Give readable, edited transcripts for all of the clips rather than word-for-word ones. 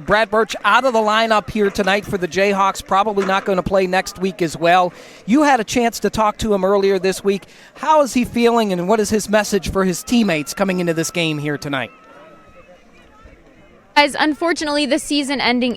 Brad Burch out of the lineup here tonight for the Jayhawks, probably not going to play next week as well. You had a chance to talk to him earlier this week. How is he feeling, and what is his message for his teammates coming into this game here tonight? Guys, unfortunately, the season-ending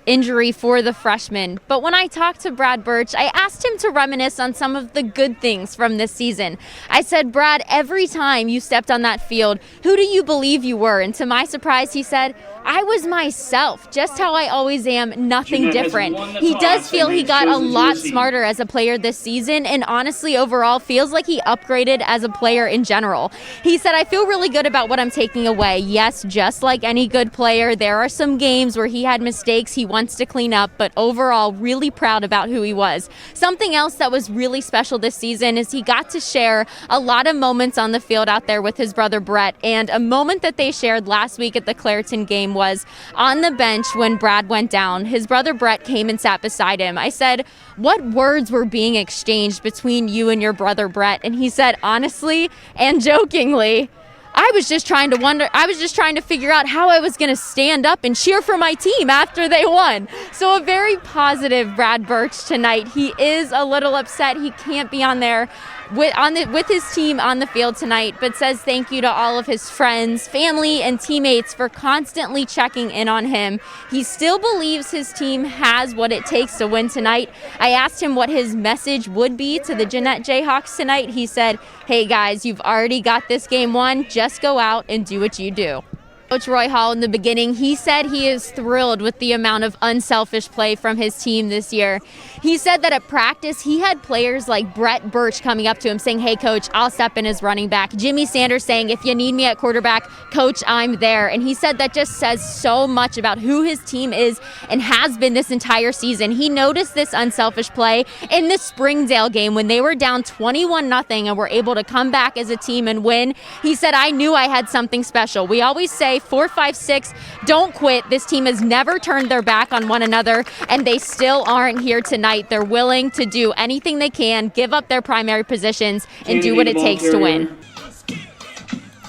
injury for the freshman. But when I talked to Brad Burch, I asked him to reminisce on some of the good things from this season. I said, Brad, every time you stepped on that field, who do you believe you were? And to my surprise, he said, I was myself, just how I always am, nothing different. He does feel he got a lot smarter as a player this season, and honestly, overall, feels like he upgraded as a player in general. He said, I feel really good about what I'm taking away. Yes, just like any good player, there are some games where he had mistakes he wants to clean up, but overall, really proud about who he was. Something else that was really special this season is he got to share a lot of moments on the field out there with his brother Brett, and a moment that they shared last week at the Clareton game was on the bench when Brad went down. His brother Brett came and sat beside him. I said, what words were being exchanged between you and your brother Brett? And he said, honestly and jokingly, I was just trying to figure out how I was going to stand up and cheer for my team after they won. So a very positive Brad Burch tonight. He is a little upset he can't be on there with his team on the field tonight, but says thank you to all of his friends, family, and teammates for constantly checking in on him. He still believes his team has what it takes to win tonight. I asked him what his message would be to the Jeannette Jayhawks tonight. He said, hey guys, you've already got this game won. Just go out and do what you do. Coach Roy Hall in the beginning, he said he is thrilled with the amount of unselfish play from his team this year. He said that at practice, he had players like Brett Burch coming up to him saying, hey, coach, I'll step in as running back. Jimmy Sanders saying, if you need me at quarterback, coach, I'm there. And he said that just says so much about who his team is and has been this entire season. He noticed this unselfish play in the Springdale game when they were down 21-0 and were able to come back as a team and win. He said, I knew I had something special. We always say 4, 5, 6, don't quit. This team has never turned their back on one another, and they still aren't here tonight. They're willing to do anything they can, give up their primary positions, and do what it takes to win.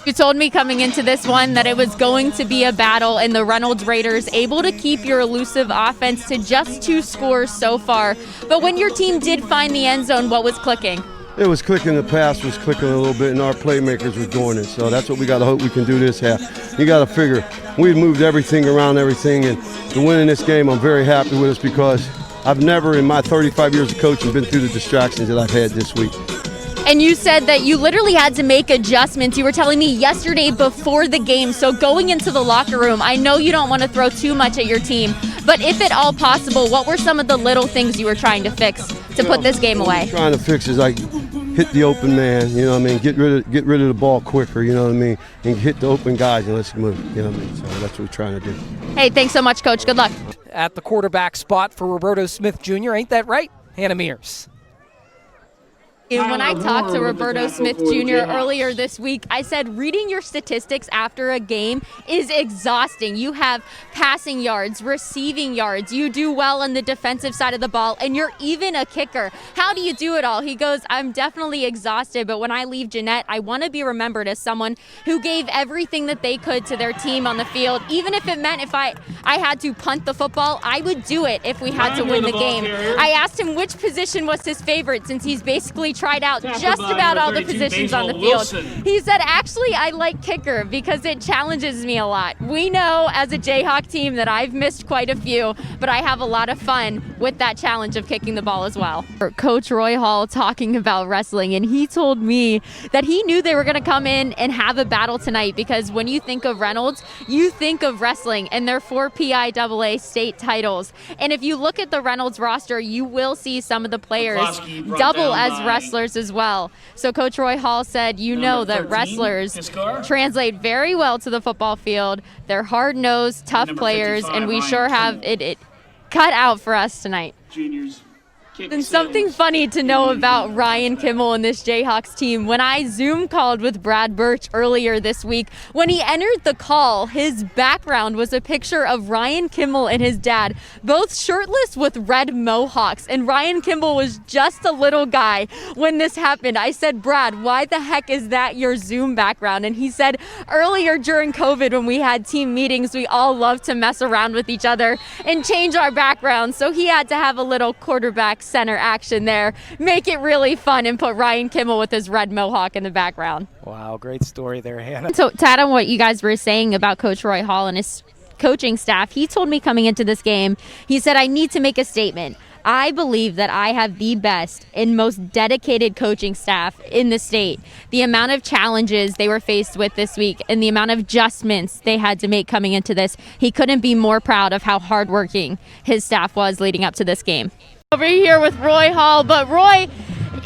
You told me coming into this one that it was going to be a battle, and the Reynolds Raiders able to keep your elusive offense to just 2 scores so far. But when your team did find the end zone, what was clicking? It was clicking, the pass was clicking a little bit, and our playmakers were doing it. So that's what we got to hope we can do this half. You got to figure, we've moved everything around everything, and to win in this game, I'm very happy with us because I've never in my 35 years of coaching been through the distractions that I've had this week. And you said that you literally had to make adjustments. You were telling me yesterday before the game. So going into the locker room, I know you don't want to throw too much at your team, but if at all possible, what were some of the little things you were trying to fix to put this game away? What I'm trying to fix is like hit the open man, you know what I mean? Get rid of the ball quicker, you know what I mean? And hit the open guys and let's move, you know what I mean? So that's what we're trying to do. Hey, thanks so much, Coach. Good luck. At the quarterback spot for Roberto Smith Jr., ain't that right? Hannah Mears. And when I talked to Roberto Smith Jr. earlier this week, I said reading your statistics after a game is exhausting. You have passing yards, receiving yards, you do well on the defensive side of the ball, and you're even a kicker. How do you do it all? He goes, I'm definitely exhausted, but when I leave Jeannette, I want to be remembered as someone who gave everything that they could to their team on the field. Even if it meant if I had to punt the football, I would do it if we had to win the game. I asked him which position was his favorite since he's basically tried out just about all the positions on the field. He said, actually, I like kicker because it challenges me a lot. We know as a Jayhawk team that I've missed quite a few, but I have a lot of fun with that challenge of kicking the ball as well. Coach Roy Hall talking about wrestling, and he told me that he knew they were going to come in and have a battle tonight because when you think of Reynolds, you think of wrestling and their 4 PIAA state titles. And if you look at the Reynolds roster, you will see some of the players double as wrestlers as well. So Coach Roy Hall said, you know that wrestlers translate very well to the football field. They're hard-nosed, tough players, and we sure have it cut out for us tonight. Juniors And something funny to know about Ryan Kimmel and this Jayhawks team. When I Zoom called with Brad Burch earlier this week, when he entered the call, his background was a picture of Ryan Kimmel and his dad, both shirtless with red mohawks. And Ryan Kimmel was just a little guy when this happened. I said, Brad, why the heck is that your Zoom background? And he said, earlier during COVID, when we had team meetings, we all love to mess around with each other and change our backgrounds. So he had to have a little quarterback center action there, make it really fun, and put Ryan Kimmel with his red mohawk in the background. Wow, great story there, Hannah. So to add on what you guys were saying about Coach Roy Hall and his coaching staff, he told me coming into this game, he said, I need to make a statement. I believe that I have the best and most dedicated coaching staff in the state. The amount of challenges they were faced with this week and the amount of adjustments they had to make coming into this, he couldn't be more proud of how hardworking his staff was leading up to this game. Over here with Roy Hall, but Roy,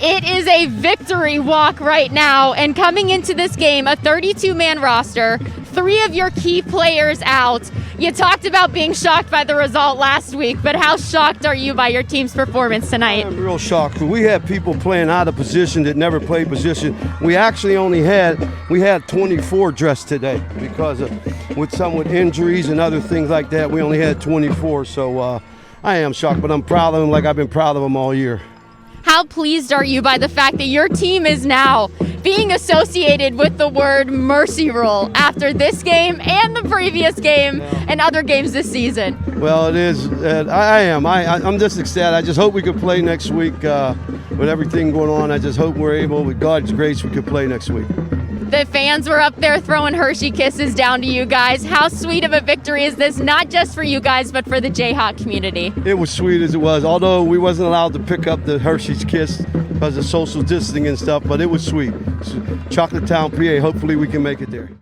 it is a victory walk right now, and coming into this game, a 32-man roster, 3 of your key players out. You talked about being shocked by the result last week, but how shocked are you by your team's performance tonight? I'm real shocked. We had people playing out of position that never played position. We actually only had 24 dressed today because with injuries and other things like that, we only had 24. So I am shocked, but I'm proud of them like I've been proud of them all year. How pleased are you by the fact that your team is now being associated with the word mercy rule after this game and the previous game and other games this season? Well, it is. I'm just ecstatic. I just hope we can play next week with everything going on. I just hope we're able, with God's grace, we can play next week. The fans were up there throwing Hershey kisses down to you guys. How sweet of a victory is this, not just for you guys, but for the Jayhawk community? It was sweet as it was, although we wasn't allowed to pick up the Hershey's kiss because of social distancing and stuff, but it was sweet. Chocolate Town, PA, hopefully we can make it there.